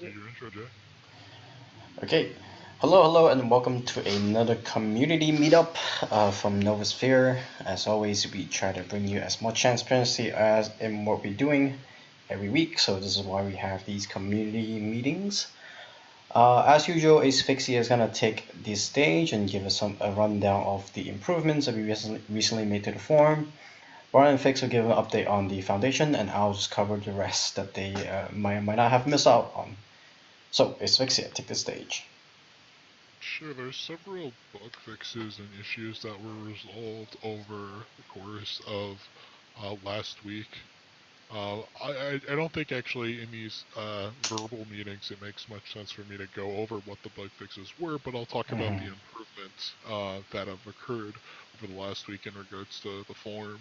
Do your intro, Jay. Okay, hello, and welcome to another community meetup from Novusphere. As always, we try to bring you as much transparency as in what we're doing every week. So this is why we have these community meetings. As usual, Asphyxia is gonna take the stage and give us a rundown of the improvements that we recently made to the forum. Brian and Fix will give an update on the foundation, and I'll just cover the rest that they might not have missed out on. So, Asphyxia, take the stage. Sure, there's several bug fixes and issues that were resolved over the course of last week. I don't think actually in these verbal meetings it makes much sense for me to go over what the bug fixes were, but I'll talk about the improvements that have occurred over the last week in regards to the forum.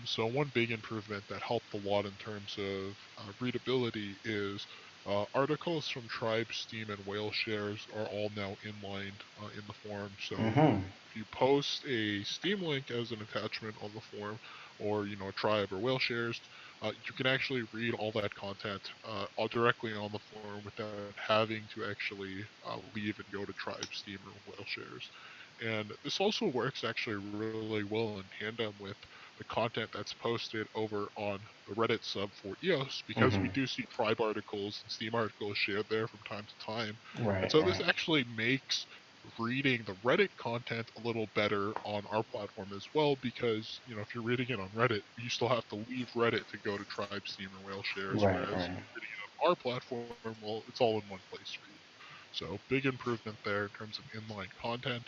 So one big improvement that helped a lot in terms of readability is articles from Tribe, Steam, and Whale shares are all now inlined in the forum. So if you post a Steam link as an attachment on the forum, or Tribe or Whale shares, you can actually read all that content all directly on the forum without having to actually leave and go to Tribe, Steam, or Whale shares. And this also works actually really well in tandem with the content that's posted over on the Reddit sub for EOS, because we do see Tribe articles and Steam articles shared there from time to time. And Right, so this right. actually makes reading the Reddit content a little better on our platform as well, because if you're reading it on Reddit, you still have to leave Reddit to go to Tribe, Steam, or Whale shares, Right, whereas right. reading it on our platform, well, it's all in one place for you. So big improvement there in terms of inline content.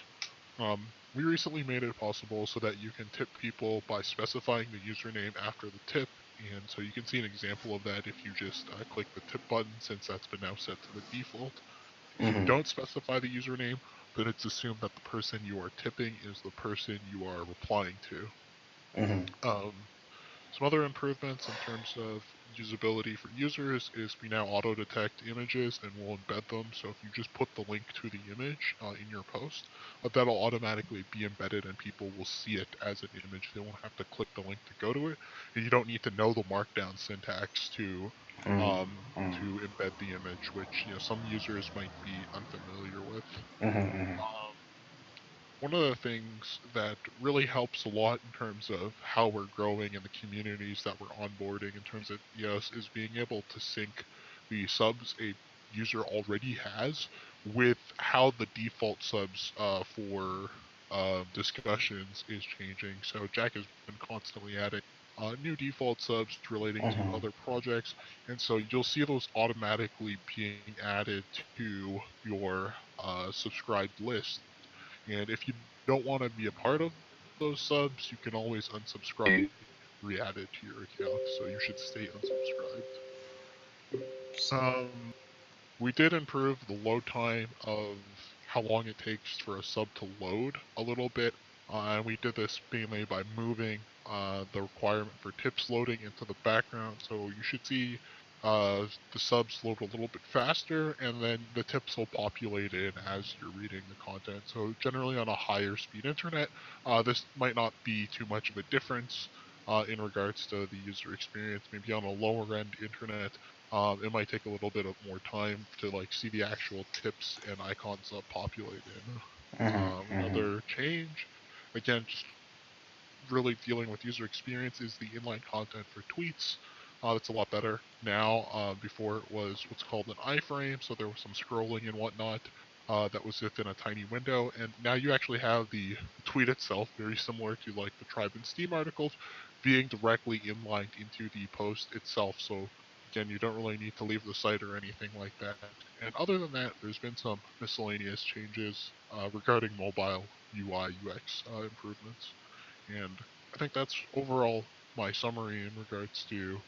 We recently made it possible so that you can tip people by specifying the username after the tip, and so you can see an example of that if you just click the tip button, since that's been now set to the default. If you don't specify the username, then it's assumed that the person you are tipping is the person you are replying to. Some other improvements in terms of usability for users is we now auto-detect images and will embed them. So if you just put the link to the image in your post, that'll automatically be embedded and people will see it as an image. They won't have to click the link to go to it, and you don't need to know the markdown syntax to embed the image, which some users might be unfamiliar with. Um, One of the things that really helps a lot in terms of how we're growing and the communities that we're onboarding in terms of EOS is being able to sync the subs a user already has with how the default subs for discussions is changing. So Jack has been constantly adding new default subs relating to other projects, and so you'll see those automatically being added to your subscribed list. And if you don't want to be a part of those subs, you can always unsubscribe, re-add it to your account. So you should stay unsubscribed. We did improve the load time of how long it takes for a sub to load a little bit. And we did this mainly by moving the requirement for tips loading into the background. So you should see the subs load a little bit faster, and then the tips will populate in as you're reading the content. So generally on a higher speed internet, this might not be too much of a difference in regards to the user experience. Maybe on a lower end internet, it might take a little bit of more time to see the actual tips and icons populate in. Another change, again, just really dealing with user experience, is the inline content for tweets. That's a lot better now. Before it was what's called an iframe, so there was some scrolling and whatnot that was within a tiny window. And now you actually have the tweet itself, very similar to the Tribe and Steam articles, being directly inlined into the post itself. So again, you don't really need to leave the site or anything like that. And other than that, there's been some miscellaneous changes regarding mobile UI UX improvements. And I think that's overall my summary in regards to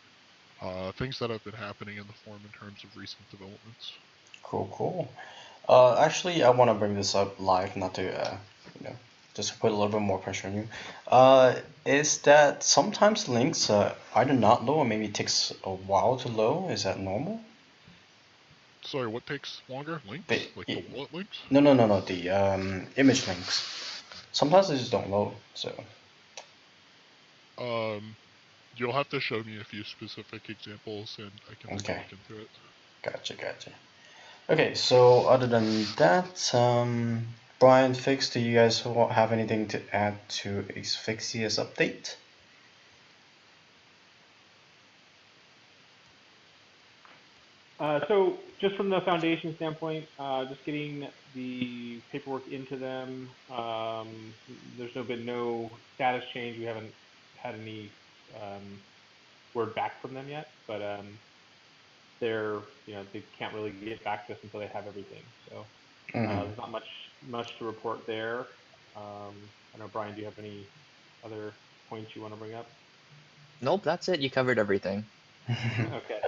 things that have been happening in the forum in terms of recent developments. Cool, cool. Actually, I want to bring this up live, not to, just to put a little bit more pressure on you. Is that sometimes links either not load or maybe it takes a while to load? Is that normal? Sorry, what takes longer? The, Links? Like the wallet links? no, the image links. Sometimes they just don't load, so. Um, you'll have to show me a few specific examples and I can take a Okay. look into it. Gotcha. Okay, so other than that, Brian, Fix, do you guys have anything to add to Asphyxia's update? So just from the foundation standpoint, just getting the paperwork into them. There's been no status change. We haven't had any word back from them yet, but they're they can't really get back to us until they have everything. So there's not much to report there. I know, Brian, do you have any other points you want to bring up? Nope, that's it. You covered everything. Okay.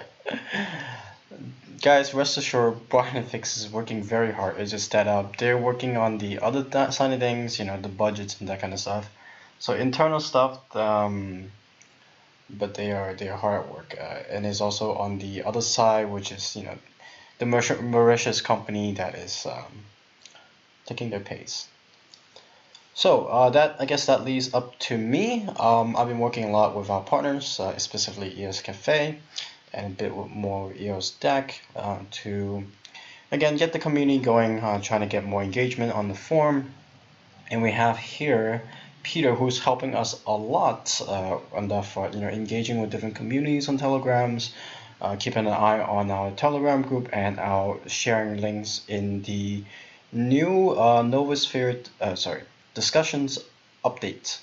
Guys, rest assured, Brian and Fix is working very hard. It's just that they're working on the other side of things, the budgets and that kind of stuff. So internal stuff, but they are hard at work. And it's also on the other side, which is the Mauritius company that is taking their pace. So I guess that leads up to me. I've been working a lot with our partners, specifically EOS Cafe, and a bit more with EOS Deck to again get the community going, trying to get more engagement on the forum. And we have here Peter, who's helping us a lot on that front. Engaging with different communities on Telegrams, keeping an eye on our Telegram group, and our sharing links in the new Novusphere, discussions update.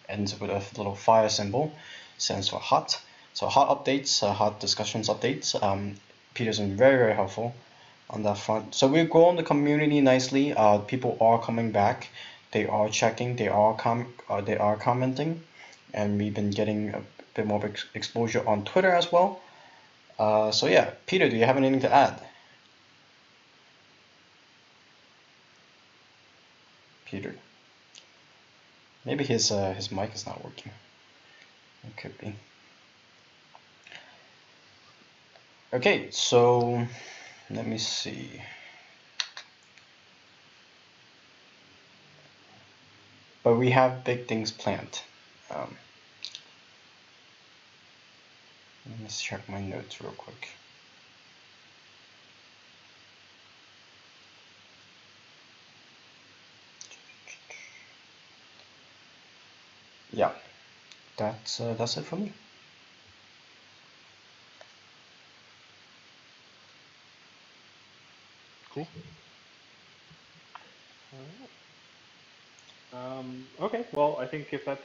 Ends with a little fire symbol, stands for hot. So hot updates, hot discussions updates. Peter's been very helpful on that front. So we've grown the community nicely. People are coming back. They are checking. They are commenting, and we've been getting a bit more exposure on Twitter as well. So yeah, Peter, do you have anything to add? Peter, maybe his mic is not working. It could be. Okay, so let me see. But we have big things planned. Let me check my notes real quick. Yeah, that's it for me. Cool. All right. Okay. Well, I think if that's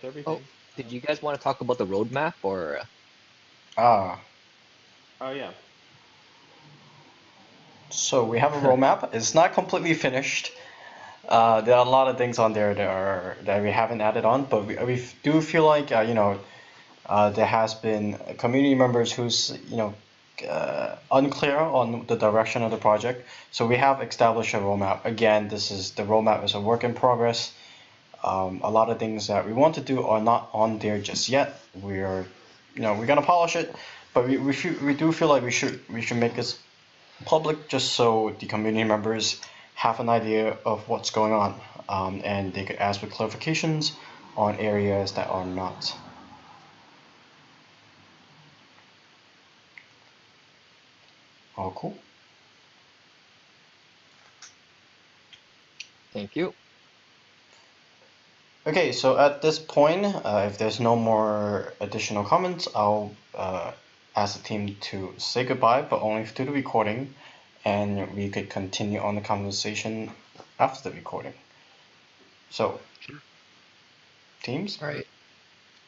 everything. Oh, did you guys want to talk about the roadmap or? Ah. Oh yeah. So we have a roadmap. It's not completely finished. There are a lot of things on there that we haven't added on, but we do feel like there has been community members who's unclear on the direction of the project. So we have established a roadmap. Again, the roadmap is a work in progress. A lot of things that we want to do are not on there just yet. We're gonna polish it, but we do feel like we should make this public just so the community members have an idea of what's going on, and they could ask for clarifications on areas that are not. All cool. Thank you. Okay, so at this point, if there's no more additional comments, I'll ask the team to say goodbye, but only to the recording, and we could continue on the conversation after the recording. So, Sure. teams? All right.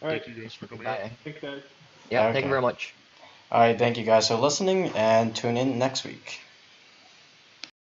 Thank you guys for coming out. Bye. Thanks, guys. Yeah, Okay. thank you very much. All right, thank you guys for listening, and tune in next week.